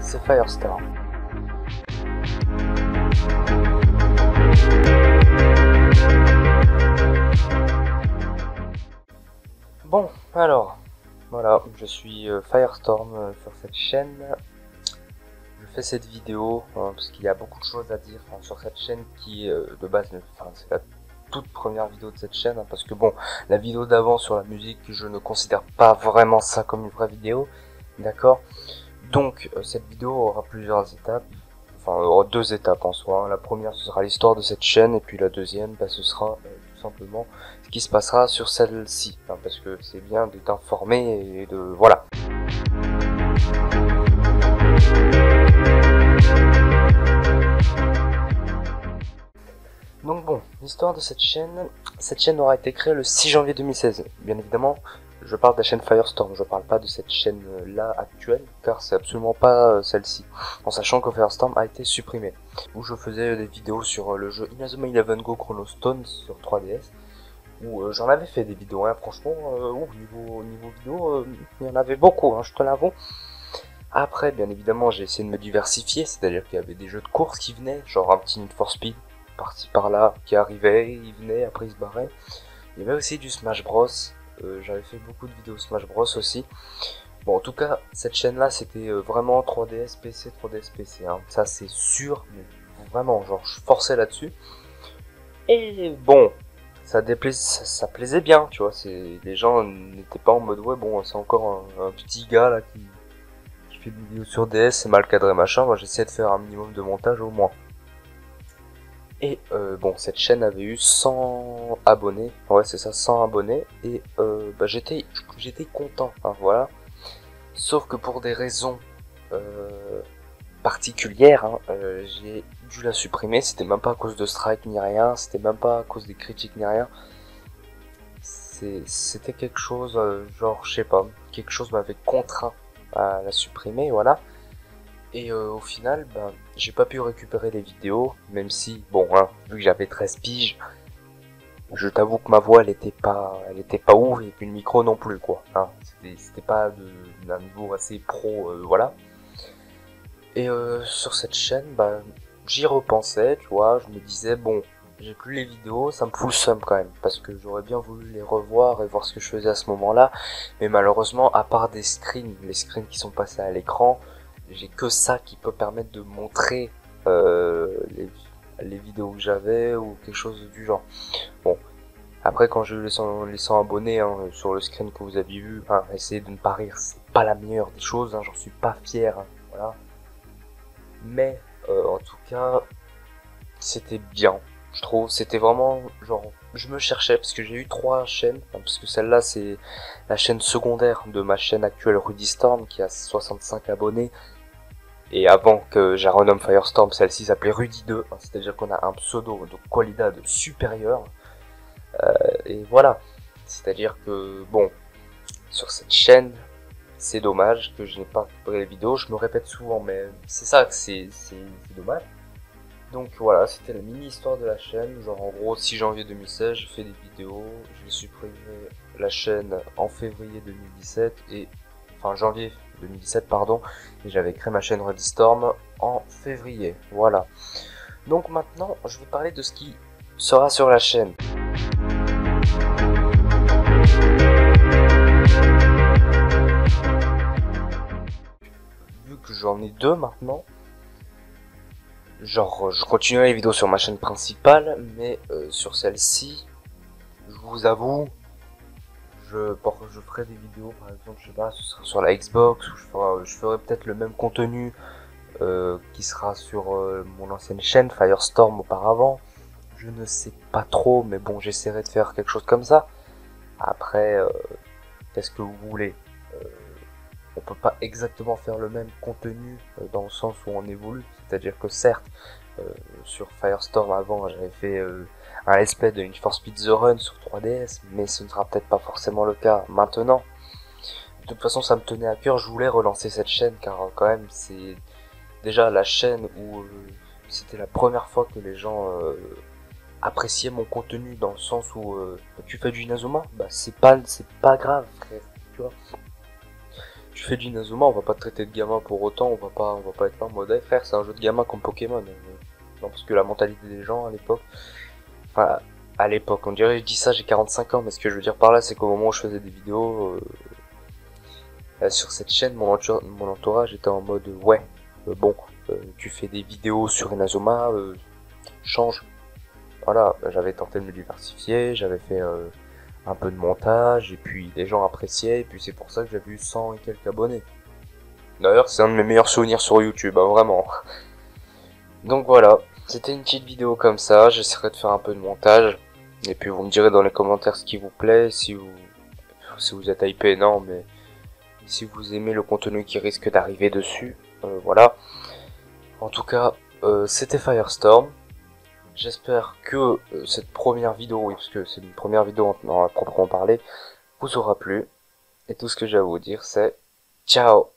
c'est Firestorm. Bon, alors, voilà, je suis Firestorm sur cette chaîne. Je fais cette vidéo parce qu'il y a beaucoup de choses à dire sur cette chaîne qui de base, c'est la toute première vidéo de cette chaîne, parce que bon, la vidéo d'avant sur la musique, je ne considère pas vraiment ça comme une vraie vidéo, d'accord. Donc cette vidéo aura plusieurs étapes, enfin aura deux étapes en soi. La première, ce sera l'histoire de cette chaîne, et puis la deuxième, ce sera tout simplement ce qui se passera sur celle-ci, parce que c'est bien d'être informé et de voilà. Donc bon, l'histoire de cette chaîne aura été créée le 6 janvier 2016. Bien évidemment, je parle de la chaîne Firestorm, je parle pas de cette chaîne là actuelle, car c'est absolument pas celle-ci, en sachant que Firestorm a été supprimé. Où je faisais des vidéos sur le jeu Inazuma Eleven Go Chrono Stone sur 3DS, où j'en avais fait des vidéos, franchement, niveau vidéo, il y en avait beaucoup, je te l'avoue. Après, bien évidemment, j'ai essayé de me diversifier, c'est-à-dire qu'il y avait des jeux de course qui venaient, genre un petit Need for Speed, par-ci par-là, qui arrivait, il venait, après il se barrait. Il y avait aussi du Smash Bros, j'avais fait beaucoup de vidéos Smash Bros aussi. Bon, en tout cas, cette chaîne-là, c'était vraiment 3DS PC, 3DS PC, ça c'est sûr, mais vraiment, genre, je forçais là-dessus. Et bon, ça plaisait bien, tu vois, les gens n'étaient pas en mode, ouais, bon, c'est encore un petit gars là qui fait des vidéos sur DS, c'est mal cadré machin. Moi j'essayais de faire un minimum de montage au moins. Et bon, cette chaîne avait eu 100 abonnés, ouais c'est ça, 100 abonnés, et j'étais content, voilà. Sauf que pour des raisons particulières, j'ai dû la supprimer. C'était même pas à cause de strike ni rien, c'était même pas à cause des critiques ni rien. C'était quelque chose, genre je sais pas, quelque chose m'avait contraint à la supprimer, voilà. Et au final, j'ai pas pu récupérer les vidéos, même si, bon, vu que j'avais 13 piges, je t'avoue que ma voix elle était pas ouf, et puis le micro non plus, quoi. C'était pas d'un niveau assez pro, voilà. Et sur cette chaîne, j'y repensais, tu vois, je me disais, bon, j'ai plus les vidéos, ça me fout le seum quand même, parce que j'aurais bien voulu les revoir et voir ce que je faisais à ce moment-là, mais malheureusement, à part des screens, les screens qui sont passés à l'écran, j'ai que ça qui peut permettre de montrer les vidéos que j'avais ou quelque chose du genre. Bon, après quand j'ai eu les 100 abonnés sur le screen que vous avez vu, essayez de ne pas rire, c'est pas la meilleure des choses, j'en suis pas fier, voilà. Mais en tout cas, c'était bien, je trouve. C'était vraiment genre, je me cherchais parce que j'ai eu 3 chaînes, parce que celle-là c'est la chaîne secondaire de ma chaîne actuelle Rudystorm qui a 65 abonnés. Et avant que je renomme Firestorm, celle-ci s'appelait Rudy 2, c'est-à-dire qu'on a un pseudo de qualité supérieure. Et voilà, c'est-à-dire que bon, sur cette chaîne, c'est dommage que je n'ai pas récupéré les vidéos. Je me répète souvent, mais c'est ça que c'est dommage. Donc voilà, c'était la mini-histoire de la chaîne. Genre en gros, 6 janvier 2016, j'ai fait des vidéos. J'ai supprimé la chaîne en février 2017 enfin janvier 2017 pardon, et j'avais créé ma chaîne Rudystorm en février, voilà. Donc maintenant, je vais parler de ce qui sera sur la chaîne. Vu que j'en ai 2 maintenant, genre je continuerai les vidéos sur ma chaîne principale, mais sur celle-ci, je vous avoue, je ferai des vidéos, par exemple, je sais pas, ce sera sur la Xbox, ou je ferai peut-être le même contenu qui sera sur mon ancienne chaîne Firestorm auparavant. Je ne sais pas trop, mais bon, j'essaierai de faire quelque chose comme ça. Après, qu'est-ce que vous voulez, on peut pas exactement faire le même contenu dans le sens où on évolue. C'est-à-dire que certes, sur Firestorm avant, j'avais fait un let's play de Need for Speed The Run sur 3DS, mais ce ne sera peut-être pas forcément le cas maintenant. De toute façon, ça me tenait à cœur, je voulais relancer cette chaîne, car quand même, c'est déjà la chaîne où c'était la première fois que les gens appréciaient mon contenu, dans le sens où tu fais du Inazuma, c'est pas grave, frère, tu vois. Tu fais du Inazuma, on va pas te traiter de gamin pour autant, on va pas être là en mode hey, frère, c'est un jeu de gamin comme Pokémon. Non, parce que la mentalité des gens à l'époque, enfin à l'époque, on dirait je dis ça, j'ai 45 ans, mais ce que je veux dire par là, c'est qu'au moment où je faisais des vidéos sur cette chaîne, mon entourage était en mode ouais, bon, tu fais des vidéos sur Inazuma, change. Voilà, j'avais tenté de me diversifier, j'avais fait un peu de montage, et puis les gens appréciaient, et puis c'est pour ça que j'avais eu 100 et quelques abonnés. D'ailleurs, c'est un de mes meilleurs souvenirs sur YouTube, hein, vraiment. Donc voilà, c'était une petite vidéo comme ça, j'essaierai de faire un peu de montage, et puis vous me direz dans les commentaires ce qui vous plaît, si vous êtes hypé, non, mais si vous aimez le contenu qui risque d'arriver dessus, voilà. En tout cas, c'était Firestorm. J'espère que cette première vidéo, oui, parce que c'est une première vidéo à proprement parler, vous aura plu. Et tout ce que j'ai à vous dire, c'est ciao!